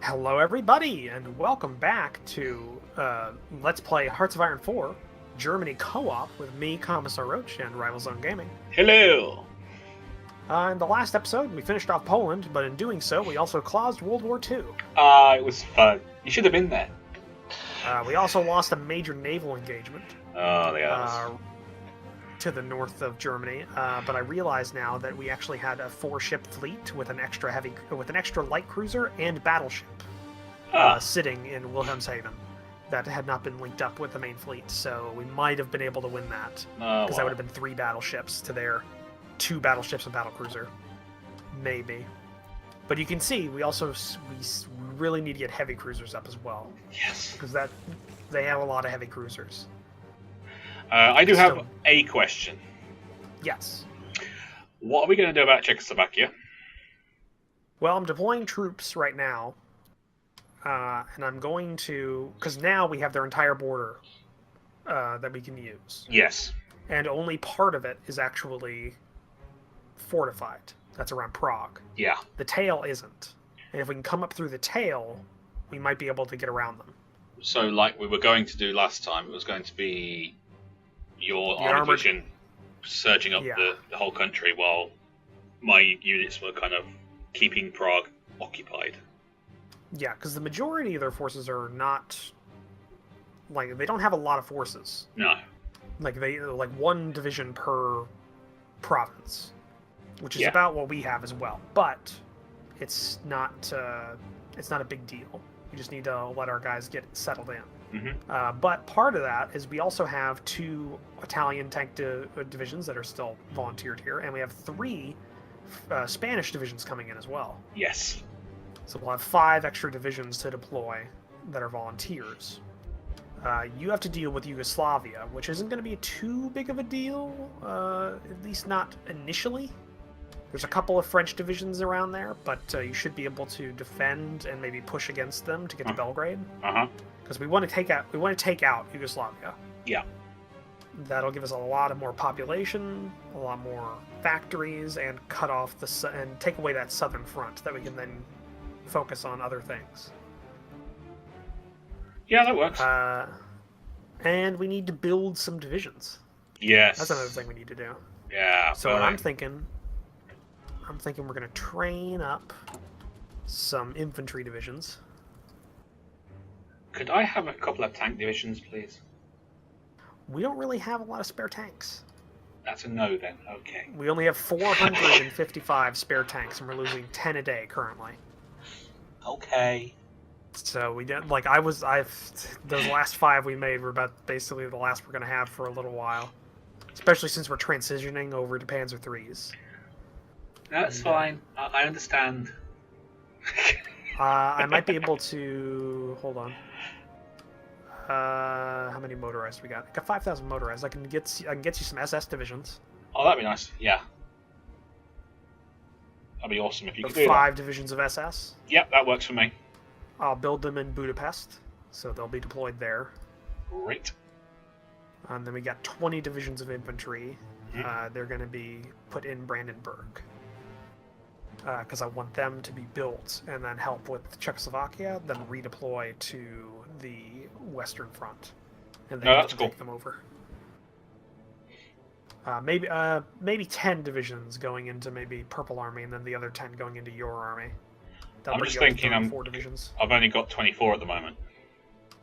Hello, everybody, and welcome back to Let's Play Hearts of Iron 4 Germany Co-op with me, Commissar Roach, and Rival Zone Gaming. Hello! In the last episode, we finished off Poland, but in doing so, we also caused World War II. It was fun. You should have been there. We also lost a major naval engagement Oh, yeah. to the north of Germany, but I realize now that we actually had a 4-ship fleet with an extra light cruiser and battleship sitting in Wilhelmshaven that had not been linked up with the main fleet, so we might have been able to win that because that would have been 3 battleships to their 2 battleships and battlecruiser, maybe. But you can see we really need to get heavy cruisers up as well. Yes. Because they have a lot of heavy cruisers. I do have a question. Yes. What are we going to do about Czechoslovakia? Well, I'm deploying troops right now, and I'm going to... Because now we have their entire border that we can use. Yes. And only part of it is actually fortified. That's around Prague. Yeah. The tail isn't. And if we can come up through the tail, we might be able to get around them. So, like we were going to do last time, it was going to be your army division surging up the whole country while my units were kind of keeping Prague occupied. Yeah, because the majority of their forces are not... Like, they don't have a lot of forces. No. Like, one division per province, which is about what we have as well. But it's not a big deal. We just need to let our guys get settled in. Mm-hmm. But part of that is we also have 2 Italian tank divisions that are still volunteered here, and we have 3 Spanish divisions coming in as well. Yes. So we'll have 5 extra divisions to deploy that are volunteers. You have to deal with Yugoslavia, which isn't going to be too big of a deal, at least not initially. There's a couple of French divisions around there, but you should be able to defend and maybe push against them to get to Belgrade. Because we want to take out Yugoslavia. Yeah. That'll give us a lot more population, a lot more factories, and cut off and take away that southern front that we can then focus on other things. Yeah, that works. And we need to build some divisions. Yes. That's another thing we need to do. Yeah. So I'm thinking we're going to train up some infantry divisions. Could I have a couple of tank divisions, please? We don't really have a lot of spare tanks. That's a no, then. Okay. We only have 455 spare tanks, and we're losing 10 a day currently. Okay. So we did those last 5 we made were about basically the last we're going to have for a little while, especially since we're transitioning over to Panzer IIIs. That's fine. I understand. I might be able to... Hold on. How many motorized we got? I got 5,000 motorized. I can get you some SS divisions. Oh, that'd be nice. Yeah. That'd be awesome if you could do 5 divisions of SS. Yep, that works for me. I'll build them in Budapest, so they'll be deployed there. Great. And then we got 20 divisions of infantry. They're going to be put in Brandenburg. Because I want them to be built and then help with Czechoslovakia, then redeploy to the Western Front, and then take them over. Maybe 10 divisions going into maybe Purple Army, and then the other 10 going into your army. I'm just thinking 4 divisions. I've only got 24 at the moment.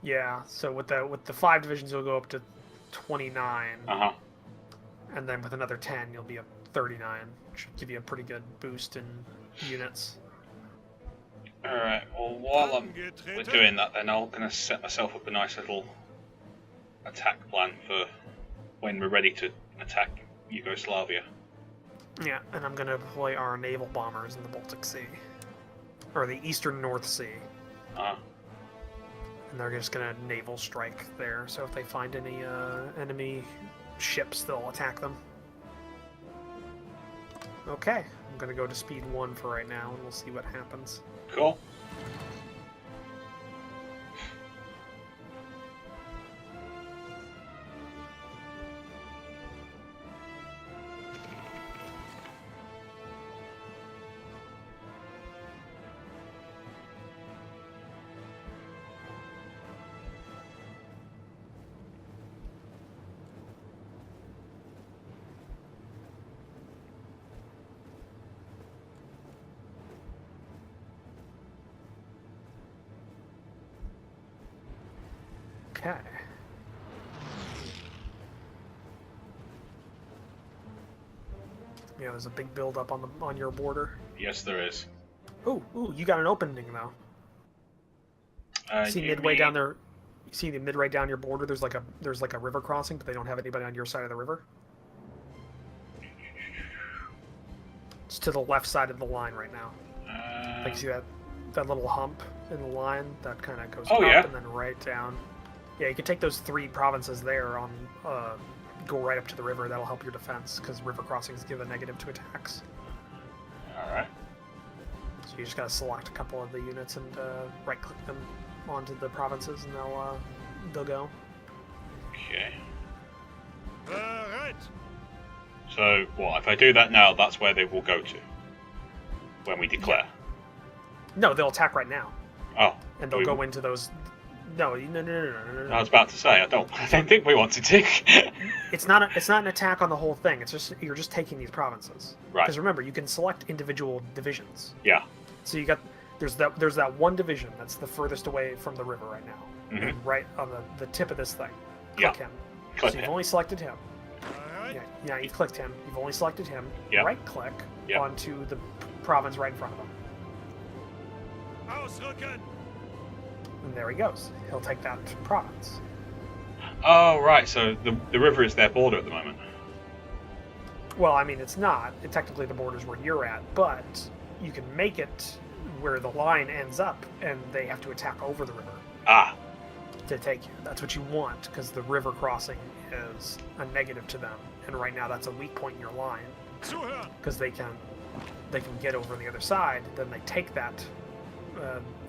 Yeah, so with the 5 divisions, you'll go up to 29. And then with another 10, you'll be up 39. Should give you a pretty good boost in units. Alright, well, while we're doing that, then I'm going to set myself up a nice little attack plan for when we're ready to attack Yugoslavia. Yeah, and I'm going to deploy our naval bombers in the Baltic Sea. Or the Eastern North Sea. And they're just going to naval strike there, so if they find any enemy ships, they'll attack them. Okay, I'm going to go to speed 1 for right now, and we'll see what happens. Cool. Okay. Yeah, there's a big build-up on your border. Yes, there is. Ooh, you got an opening though. See midway down there. You see the midway down your border. There's like a river crossing, but they don't have anybody on your side of the river. It's to the left side of the line right now. Like, see that little hump in the line that kind of goes up and then right down. Yeah, you can take those 3 provinces there on. Go right up to the river. That'll help your defense because river crossings give a negative to attacks. All right. So you just gotta select a couple of the units and right-click them onto the provinces, and they'll go. Okay. So, if I do that now, that's where they will go to when we declare. Yeah. No, they'll attack right now. Oh. And they'll go into those. No. I was about to say I don't think we want to take. It's not an attack on the whole thing. It's just you're just taking these provinces. Right. Because remember, you can select individual divisions. Yeah. So you got there's that one division that's the furthest away from the river right now, Mm-hmm. right on the tip of this thing. Yeah. Click him. Click so you've him. only selected him. Yeah, you've clicked him. You've only selected him. Yeah. Right click onto the province right in front of him. And there he goes. He'll take that province. Oh, right. So the river is their border at the moment. Well, I mean, it's not. Technically, the border's where you're at, but you can make it where the line ends up, and they have to attack over the river. Ah. To take you. That's what you want, because the river crossing is a negative to them, and right now that's a weak point in your line. Because they can get over the other side, then they take that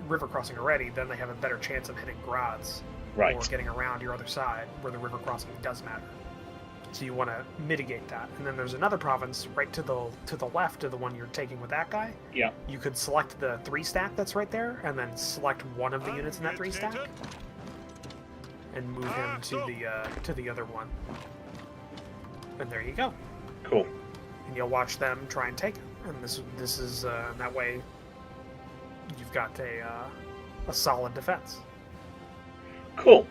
river crossing already, then they have a better chance of hitting Graz. Right. Or getting around your other side, where the river crossing does matter. So you want to mitigate that. And then there's another province right to the left of the one you're taking with that guy. Yeah. You could select the 3-stack that's right there, and then select one of the units in that 3-stack, and move him to the other one. And there you go. Cool. And you'll watch them try and take it. And this is that way. You've got a solid defense. Cool.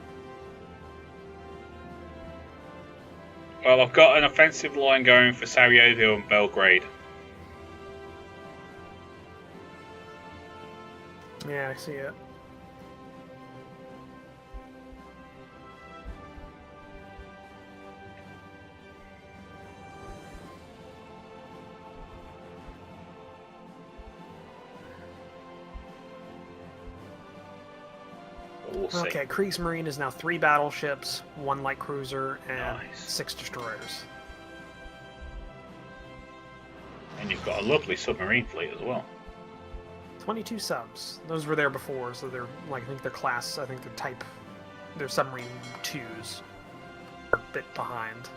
Well, I've got an offensive line going for Sarajevo and Belgrade. Yeah, I see it. We'll see. Okay, Kriegsmarine is now 3 battleships, 1 light cruiser, and Nice. 6 destroyers. And you've got a lovely submarine fleet as well. 22 subs. Those were there before, so they're like, I think they're class, I think they're type, they're submarine 2s. They're a bit behind.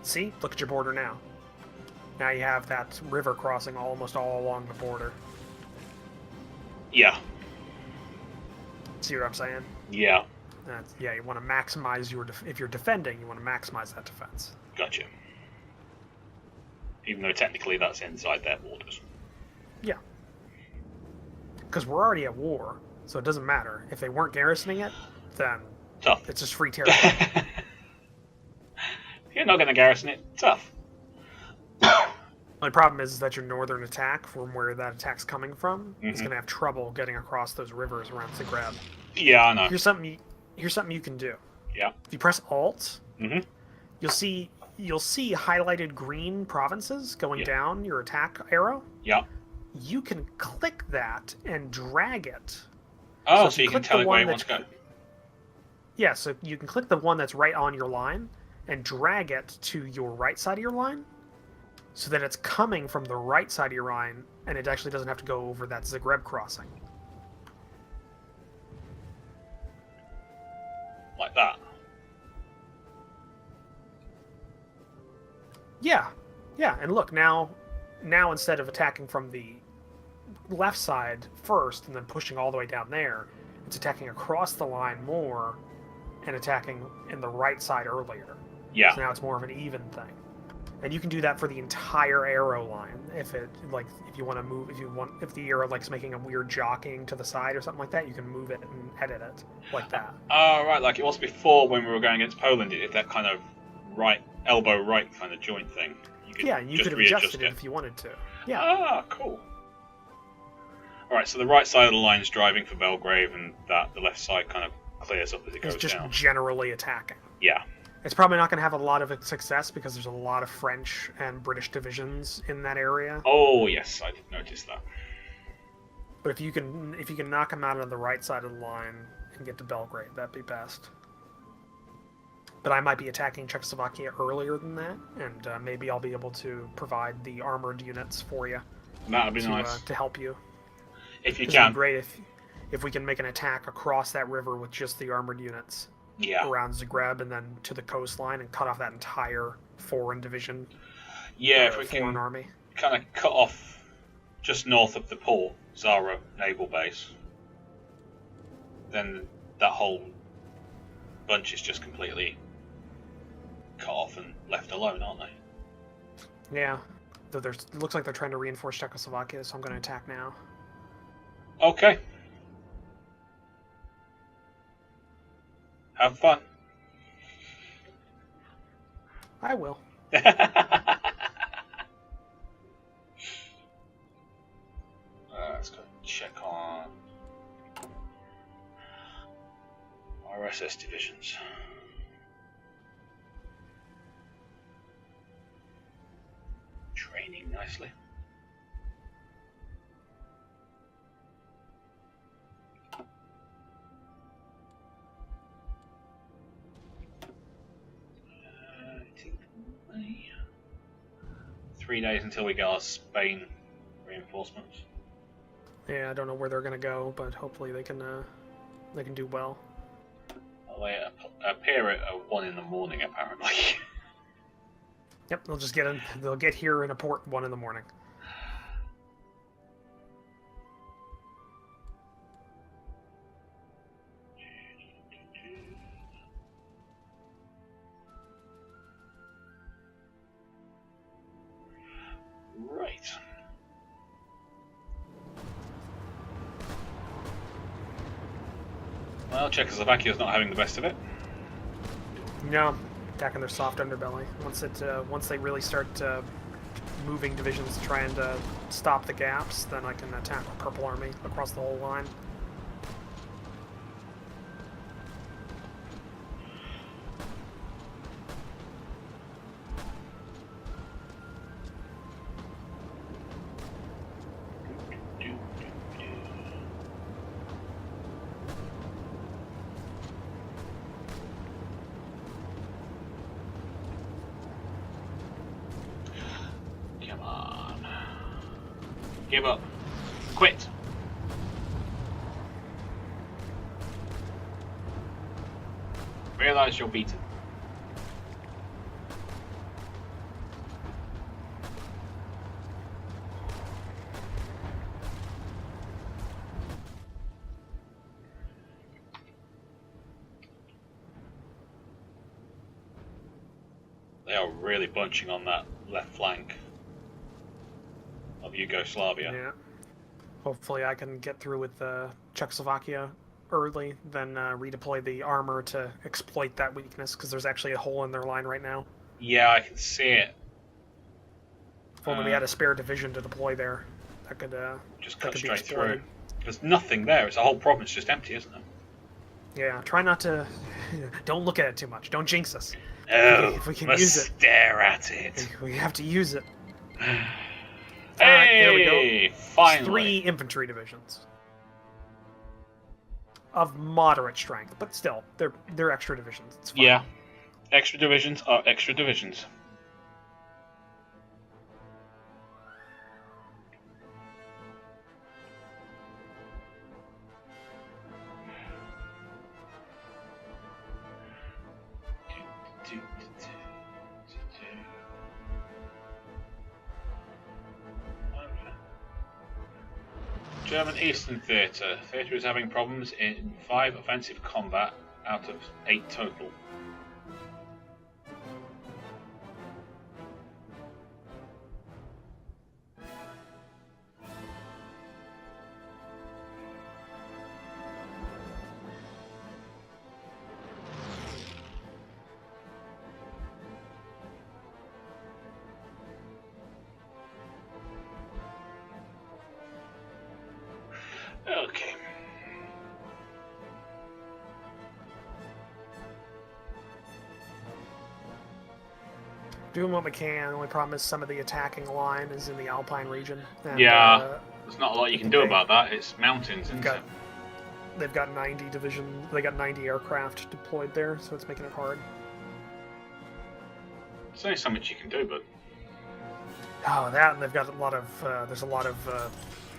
See? Look at your border now. Now you have that river crossing almost all along the border. Yeah. See what I'm saying? Yeah. Yeah, you want to maximize your... if you're defending, you want to maximize that defense. Gotcha. Even though technically that's inside their borders. Yeah. Because we're already at war, so it doesn't matter. If they weren't garrisoning it, then Tough. it's just free territory. You're not going to garrison it. Tough. The problem is that your northern attack, from where that attack's coming from, is going to have trouble getting across those rivers around Zagreb. Yeah, I know. Here's something you can do. Yeah. If you press Alt, Mm-hmm. you'll see highlighted green provinces going down your attack arrow. Yeah. You can click that and drag it. Oh, so you can tell it where you want to go. Yeah, so you can click the one that's right on your line and drag it to your right side of your line, so that it's coming from the right side of your line, and it actually doesn't have to go over that Zagreb crossing. Like that. Yeah, and look, now instead of attacking from the left side first and then pushing all the way down there, it's attacking across the line more and attacking in the right side earlier. Yeah. So now it's more of an even thing. And you can do that for the entire arrow line. If you want to move, if the arrow likes making a weird jockeying to the side or something like that, you can move it and edit it like that. Oh, right, like it was before when we were going against Poland. It did that kind of elbow right kind of joint thing. You could have adjusted it if you wanted to. Yeah. Ah, cool. All right, so the right side of the line is driving for Belgrave, and the left side kind of clears up as it goes down. It's just generally attacking. Yeah. It's probably not going to have a lot of success because there's a lot of French and British divisions in that area. Oh yes, I did notice that. But if you can knock them out on the right side of the line and get to Belgrade, that'd be best. But I might be attacking Czechoslovakia earlier than that, and maybe I'll be able to provide the armored units for you. That'd be nice to help you. If you can. It'd be great if we can make an attack across that river with just the armored units. Yeah. Around Zagreb and then to the coastline and cut off that entire foreign division. Yeah, if we foreign can army. kind of cut off just north of the port, Zara naval base, then that whole bunch is just completely cut off and left alone, aren't they? Yeah. Though it looks like they're trying to reinforce Czechoslovakia, so I'm going to attack now. Okay. Have fun. I will. Let's go check on RSS divisions. Training nicely. May. 3 days until we get our Spain reinforcements. Yeah, I don't know where they're going to go, but hopefully they can do well. Well, they appear at 1 in the morning, apparently. Yep, they'll get here in a port 1 in the morning. Right. Well, Czechoslovakia's not having the best of it. No, attacking their soft underbelly. Once they really start moving divisions trying to stop the gaps, then I can attack the Purple Army across the whole line. Give up. Quit. Realize you're beaten. They are really bunching on that left flank of Yugoslavia. Yeah. Hopefully I can get through with Czechoslovakia early, then redeploy the armor to exploit that weakness, because there's actually a hole in their line right now. Yeah, I can see it. If only we had a spare division to deploy there, that could just cut straight through. There's nothing there. It's a whole province just empty, isn't it? Yeah, try not to... Don't look at it too much. Don't jinx us. Oh, if we can must use it. Stare at it. We have to use it. Hey, there we go. Finally. 3 infantry divisions. Of moderate strength, but still, they're extra divisions. It's fine. Yeah. Extra divisions are extra divisions. German Eastern Theatre. Theatre is having problems in 5 offensive combat out of 8 total. Doing what we can. The only problem is some of the attacking line is in the Alpine region. And, yeah, there's not a lot you can do about that. It's mountains, isn't it? They've got 90 division. They got 90 aircraft deployed there, so it's making it hard. There's only so much you can do, but that, and they've got a lot of. There's a lot of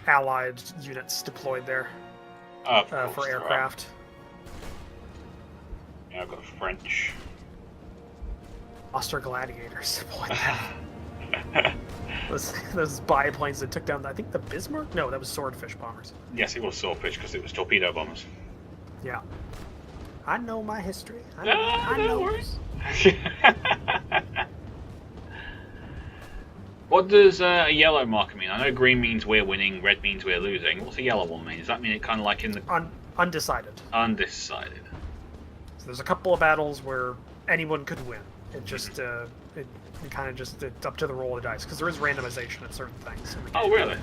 allied units deployed there for aircraft. Yeah, I've got French. Auster gladiators deployed there. those biplanes that took down, I think, the Bismarck? No, that was swordfish bombers. Yes, it was swordfish because it was torpedo bombers. Yeah. I know my history. I know. What does a yellow marker mean? I know green means we're winning, red means we're losing. What's a yellow one mean? Does that mean it kind of like in the... Undecided. Undecided. So there's a couple of battles where anyone could win. It just, it kind of just, it's up to the roll of the dice, because there is randomization at certain things. Oh, really?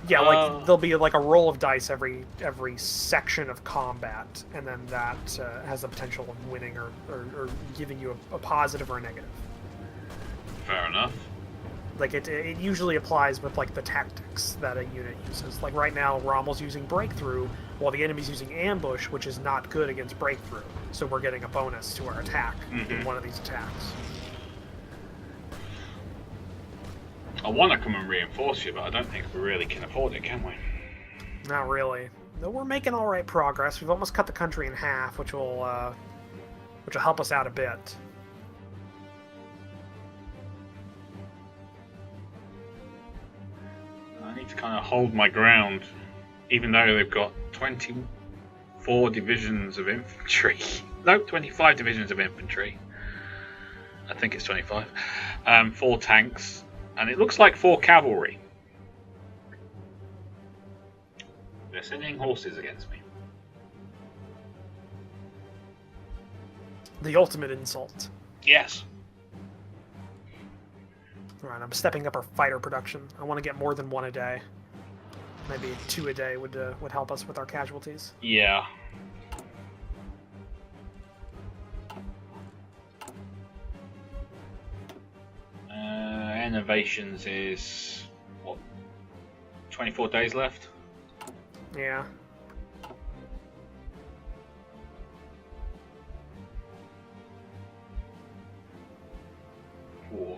Yeah, like, there'll be like a roll of dice every section of combat, and then that has the potential of winning or giving you a positive or a negative. Fair enough. Like, it usually applies with, like, the tactics that a unit uses. Like, right now, Rommel's using Breakthrough, while the enemy's using Ambush, which is not good against Breakthrough. So we're getting a bonus to our attack in one of these attacks. I want to come and reinforce you, but I don't think we really can afford it, can we? Not really. Though we're making all right progress. We've almost cut the country in half, which will help us out a bit. I need to kind of hold my ground, even though they've got 24 divisions of infantry. No, 25 divisions of infantry. I think it's 25. 4 tanks, and it looks like 4 cavalry. They're sending horses against me. The ultimate insult. Yes. Alright, I'm stepping up our fighter production. I want to get more than 1 a day. Maybe 2 a day would help us with our casualties. Yeah. Innovations is what? 24 days left. Yeah. Ooh.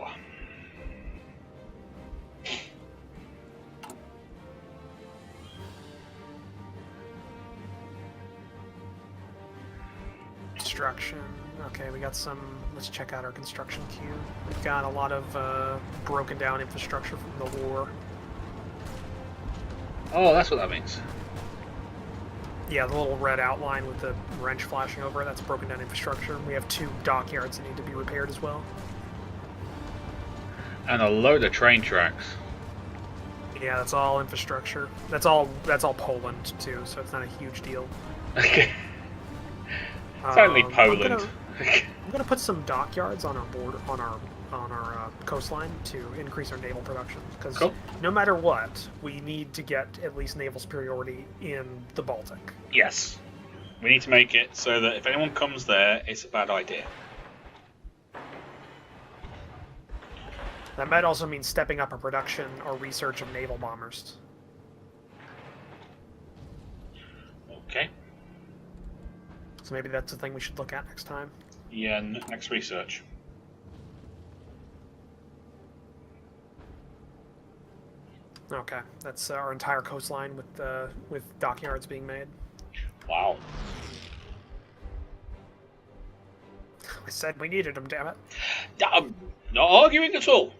Construction. Okay, we got some. Let's check out our construction queue. We've got a lot of broken down infrastructure from the war. Oh, that's what that means. Yeah, the little red outline with the wrench flashing over it, that's broken down infrastructure. We have 2 dockyards that need to be repaired as well. And a load of train tracks. Yeah, that's all infrastructure. That's all Poland too, so it's not a huge deal. Okay. It's only Poland. I'm gonna put some dockyards on our border, on our coastline to increase our naval production. Because no matter what, we need to get at least naval superiority in the Baltic. Yes, we need to make it so that if anyone comes there, it's a bad idea. That might also mean stepping up our production or research of naval bombers. Okay. So maybe that's the thing we should look at next time. Yeah, next research. Okay, that's our entire coastline with dockyards being made. Wow. I said we needed them, damn it. I'm not arguing at all.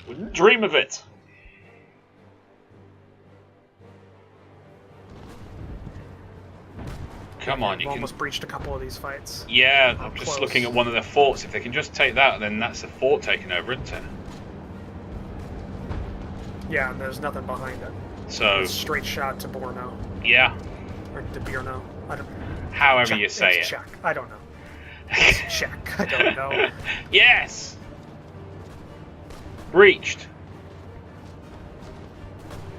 Wouldn't dream of it. Come on, you can... almost breached a couple of these fights. Yeah, I'm just looking at one of their forts. If they can just take that, then that's a fort taken over, isn't it? Yeah, and there's nothing behind it. So... It's straight shot to Borno. Yeah. Or to Brno. I don't... However Czech. you say it's it. Czech. I don't know. It's Czech. I don't know. Yes! Breached.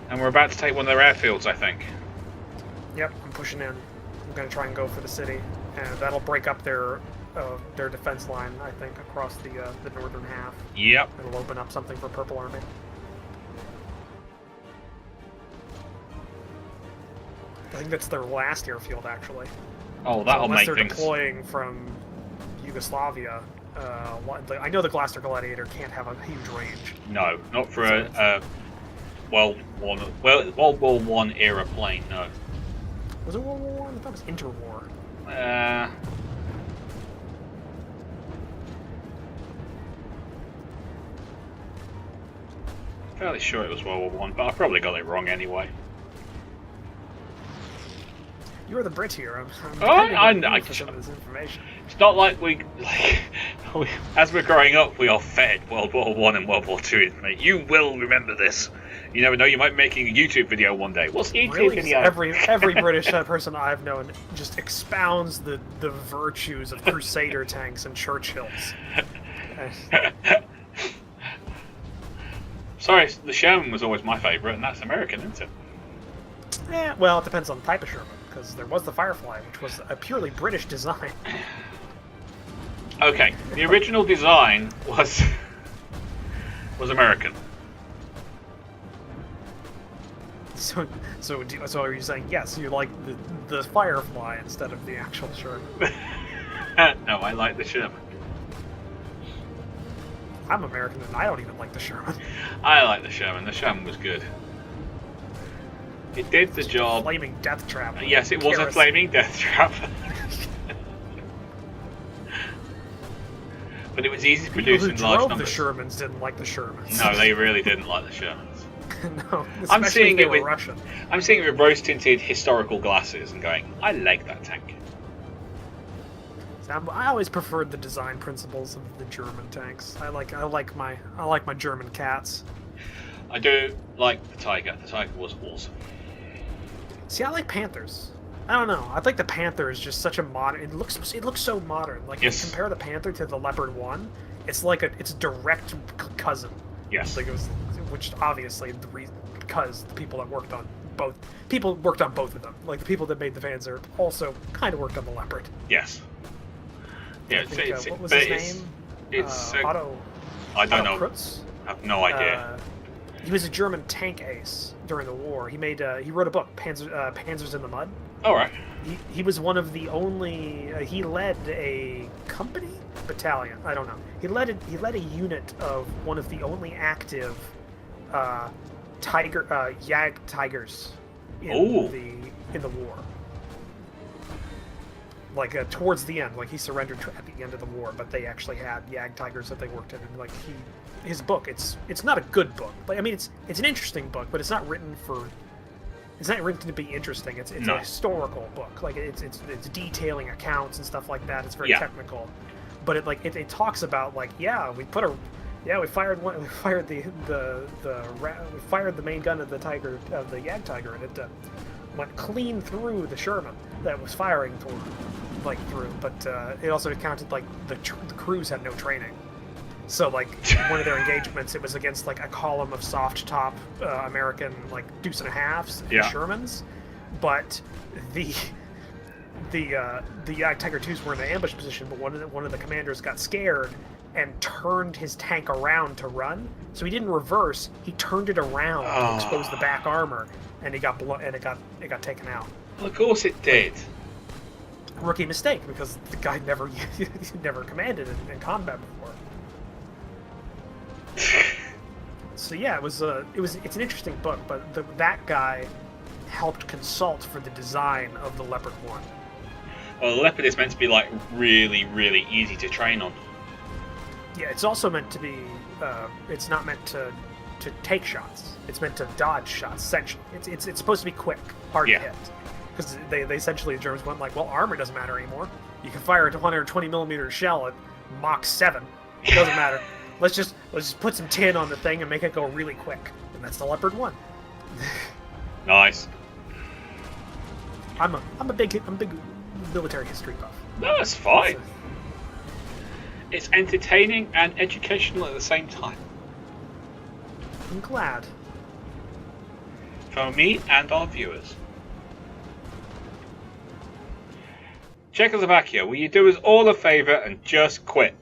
And we're about to take one of their airfields, I think. Yep, I'm pushing in. I'm going to try and go for the city. and that'll break up their defense line, I think, across the northern half. Yep. It'll open up something for Purple Army. I think that's their last airfield, actually. Oh, that'll make they're things... deploying from Yugoslavia. I know the Gloucester Gladiator can't have a huge range. No, not for a World War I era plane. No. Was it World War I? I thought it was interwar. Fairly sure it was World War I, but I probably got it wrong anyway. You're the Brit here. I for some of this information. It's not like as we're growing up, we are fed World War I and World War II. Mate, you will remember this. You never know, you might be making a YouTube video one day. What's the YouTube video? Every British person I've known just expounds the virtues of Crusader tanks and Churchills. Sorry, the Sherman was always my favourite, and that's American, isn't it? Yeah, well, it depends on the type of Sherman, because there was the Firefly, which was a purely British design. Okay, the original design was American. So are you saying yes? You like the Firefly instead of the actual Sherman? No, I like the Sherman. I'm American and I don't even like the Sherman. I like the Sherman. The Sherman was good. It did the job. A flaming death trap. Yes, it was a flaming death trap. But it was easy to produce in large numbers. The Shermans didn't like the Shermans. No, they really didn't like the Shermans. No, I'm seeing it with Russian. I'm seeing it with rose-tinted historical glasses and going, I like that tank. I always preferred the design principles of the German tanks. I like my German cats. I do like the Tiger. The Tiger was awesome. See, I like Panthers. I don't know. I think the Panther is just such a modern. It looks so modern. Like, yes. If you compare the Panther to the Leopard 1, it's like it's a direct cousin. Yes. Like which obviously because the people that worked on both of them. Like the people that made the Panzer also kind of worked on the Leopard. Yes. Yeah. What was his name? It's Otto. I don't know. Krutz? I have no idea. He was a German tank ace during the war. He wrote a book, Panzers in the Mud. All right. He was one of the only. He led a battalion. I don't know. He led a unit of one of the only active Jag Tigers in the war. Like towards the end, like he surrendered at the end of the war, but they actually had Jag Tigers that they worked in, and like his book, it's not a good book. Like, I mean, it's an interesting book, but it's not written to be interesting. It's a historical book. Like it's detailing accounts and stuff like that. It's very technical, but it talks about like we fired the main gun of the Jag Tiger, and it went clean through the Sherman that was firing through. But it also counted like the crews had no training. So like one of their engagements, it was against like a column of soft top American like deuce and a halves Shermans, but the Jag Tiger 2s were in an ambush position, but one of the commanders got scared and turned his tank around to run. So he didn't reverse; he turned it around to expose the back armor, and it got taken out. Well, of course it did. Rookie mistake, because the guy never commanded in combat before. So yeah, it's an interesting book, but that guy helped consult for the design of the Leopard 1. Well, the Leopard is meant to be like really, really easy to train on. Yeah, it's also meant to be. It's not meant to take shots. It's meant to dodge shots. Essentially, it's supposed to be quick, hard to hit. Because they essentially, the Germans went like, well, armor doesn't matter anymore. You can fire a 120 millimeter shell at Mach 7. It doesn't matter. Let's just put some tin on the thing and make it go really quick. And that's the Leopard 1. Nice. I'm a big military history buff. No, that's fine. It's entertaining and educational at the same time. I'm glad. For me and our viewers. Czechoslovakia, will you do us all a favour and just quit?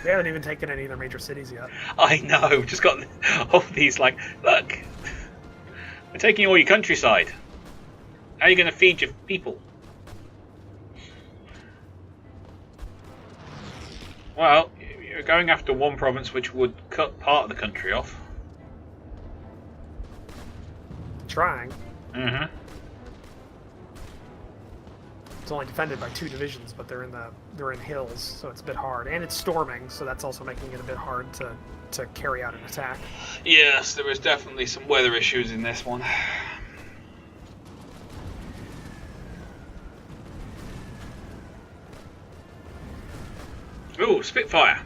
We haven't even taken any of their major cities yet. I know, we've just got all these, like, look, we're taking all your countryside. How are you going to feed your people? Well, you're going after one province which would cut part of the country off. Trying. Mm-hmm. It's only defended by 2 divisions, but they're in hills, so it's a bit hard. And it's storming, so that's also making it a bit hard to carry out an attack. Yes, there is definitely some weather issues in this one. Ooh, Spitfire.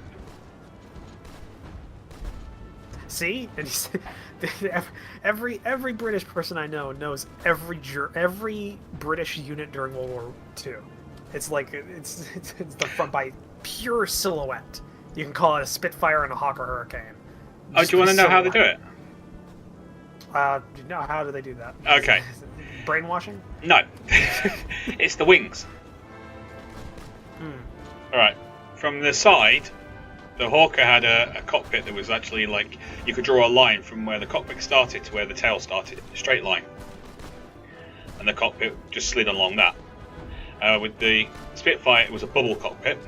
See? And every British person I know knows every British unit during World War II. It's like it's the front by pure silhouette. You can call it a Spitfire and a Hawker Hurricane. Oh, do you want to know how they do it? No, how do they do that? Okay. Brainwashing? No. It's the wings. Alright. From the side, the Hawker had a cockpit that was actually like, you could draw a line from where the cockpit started to where the tail started, a straight line. And the cockpit just slid along that. With the Spitfire, it was a bubble cockpit.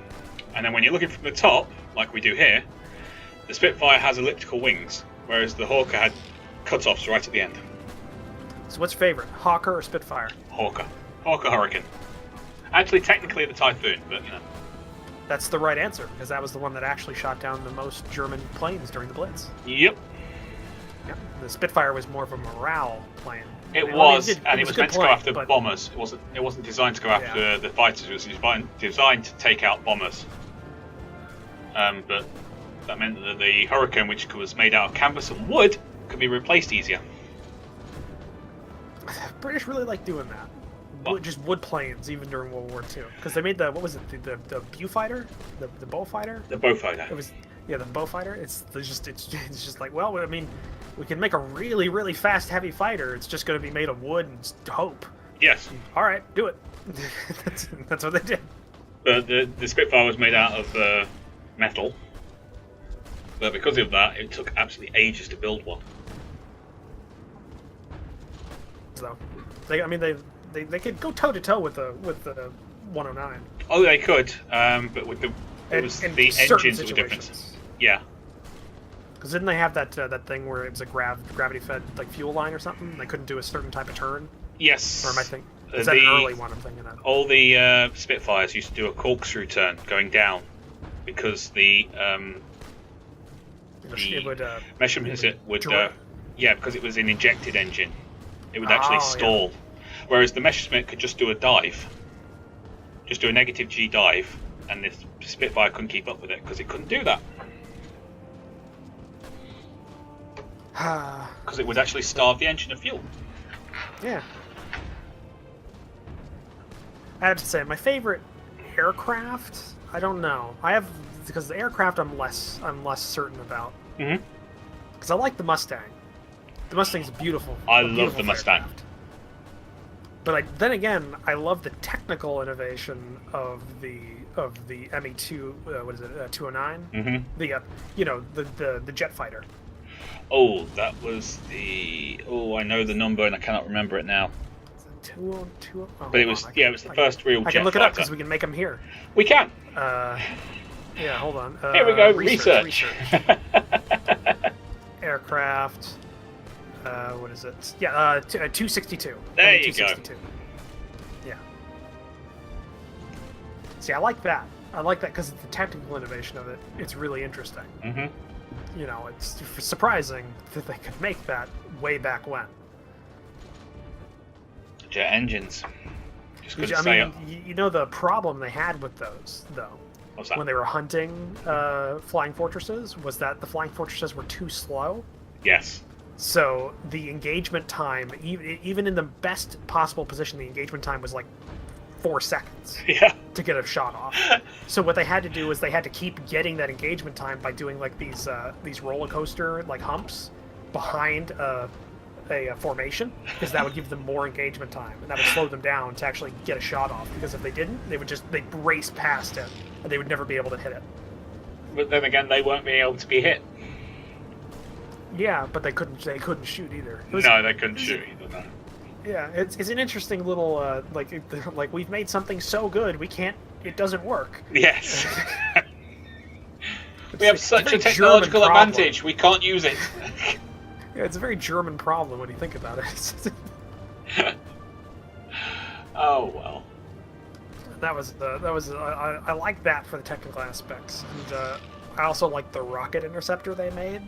And then when you're looking from the top, like we do here, the Spitfire has elliptical wings, whereas the Hawker had cut-offs right at the end. So what's your favorite, Hawker or Spitfire? Hawker. Hawker Hurricane. Actually, technically the Typhoon, but you know. That's the right answer, because that was the one that actually shot down the most German planes during the Blitz. Yep. Yep. The Spitfire was more of a morale plane. It was meant to go after but bombers. It wasn't designed to go after the fighters. It was designed to take out bombers. But that meant that the Hurricane, which was made out of canvas and wood, could be replaced easier. British really like doing that. Just wood planes, even during World War II, because they made the the Beaufighter, the Beaufighter. The Beaufighter. It was the Beaufighter. It's just like, well, I mean, we can make a really fast heavy fighter. It's just going to be made of wood and hope. Yes. All right, do it. that's what they did. The Spitfire was made out of metal, but because of that, it took absolutely ages to build one. So, they could go toe to toe with the 109. Oh, they could, but with the engines were different. Yeah. Because didn't they have that thing where it was a gravity fed like fuel line or something? They couldn't do a certain type of turn. Yes. Or am I thinking? Is that an early one I'm thinking of? All the Spitfires used to do a corkscrew turn going down because the measurements would because it was an injected engine. It would actually stall. Yeah. Whereas the Messerschmitt could just do a dive. Just do a negative G dive, and the Spitfire couldn't keep up with it because it couldn't do that. Because it would actually starve the engine of fuel. Yeah. I have to say, my favorite aircraft, I don't know. Because the aircraft I'm less certain about. Mm-hmm. Because I like the Mustang. The Mustang's beautiful. I love the Mustang. Aircraft. But then again, I love the technical innovation of the ME2. What is it? 209. Mm-hmm. The jet fighter. Oh, that was the. Oh, I know the number and I cannot remember it now. 202. Oh, but it was it was the first real jet fighter. I can look it up because we can make them here. We can. Yeah, hold on. Here we go. Research. Aircraft. What is it? Yeah, 262. There you go. Yeah. See, I like that. I like that because the technical innovation of it. It's really interesting. Mm-hmm. You know, it's surprising that they could make that way back when. Jet engines. Just couldn't say it. You know the problem they had with those, though. What's that? When they were hunting flying fortresses, was that the flying fortresses were too slow. Yes. So the engagement time, even in the best possible position, the engagement time was like 4 seconds to get a shot off. So what they had to do was they had to keep getting that engagement time by doing like these roller coaster like humps behind a a formation, because that would give them more engagement time, and that would slow them down to actually get a shot off. Because if they didn't, they'd race past it, and they would never be able to hit it. But then again, they weren't being able to be hit. Yeah, but they couldn't shoot either. No, they couldn't shoot either. No. Yeah, it's an interesting little like we've made something so good we can't. It doesn't work. Yes. We have such a technological advantage. We can't use it. Yeah, it's a very German problem when you think about it. Oh well. I like that for the technical aspects, and I also like the rocket interceptor they made,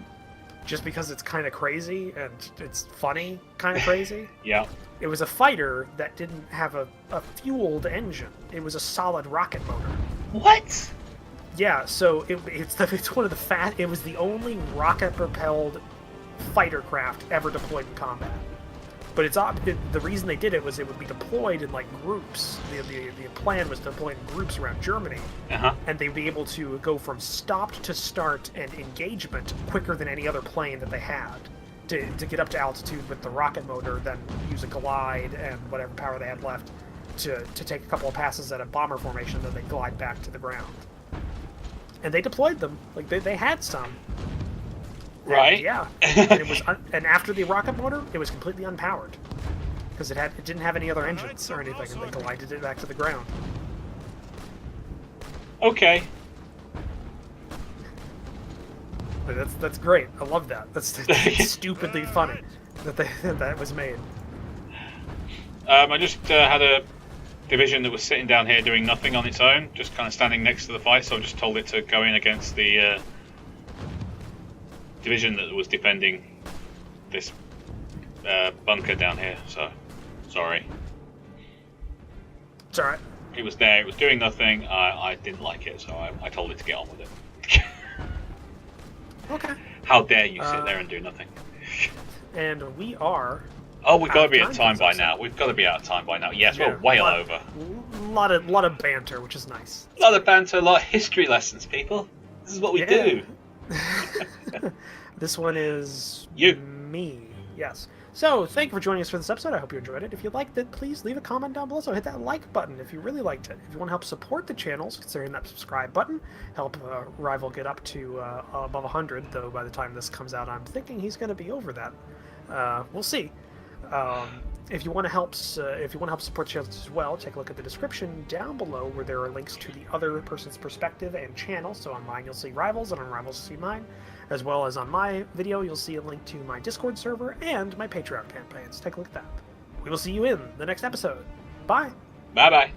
just because it's kind of crazy and it's funny, kind of crazy. Yeah. It was a fighter that didn't have a fueled engine. It was a solid rocket motor. What? Yeah, so it's one of the it was the only rocket-propelled fighter craft ever deployed in combat. But the reason they did it was it would be deployed in like groups. The plan was to deploy in groups around Germany, and they'd be able to go from stopped to start and engagement quicker than any other plane that they had to get up to altitude with the rocket motor, then use a glide and whatever power they had left to take a couple of passes at a bomber formation, then they glide back to the ground. And they deployed them. Like they had some. Right. And, yeah. And it was and after the rocket motor, it was completely unpowered because it didn't have any other engines or anything, and they glided it back to the ground. Okay. That's great. I love that. That's stupidly funny that was made. I just had a division that was sitting down here doing nothing on its own, just kind of standing next to the fight, so I just told it to go in against the division that was defending this bunker down here, so sorry. It's alright. It was there, it was doing nothing, I didn't like it, so I told it to get on with it. Okay. How dare you sit there and do nothing. And we are... Oh, we've got to be at time by now. We've got to be out of time by now. Yes, we're way over. Lot of banter, which is nice. A lot of banter, a lot of history lessons, people. This is what we do. This one is you. Me. Yes. So, thank you for joining us for this episode. I hope you enjoyed it. If you liked it, please leave a comment down below. So hit that like button if you really liked it. If you want to help support the channels, consider hitting that subscribe button. Help Rival get up to above 100, though by the time this comes out, I'm thinking he's going to be over that. We'll see. If you want to help support the channels as well, take a look at the description down below where there are links to the other person's perspective and channel. So on mine you'll see Rivals, and on Rivals you'll see mine, as well as on my video you'll see a link to my Discord server and my Patreon campaigns. Take a look at that. We will see you in the next episode. Bye. Bye bye.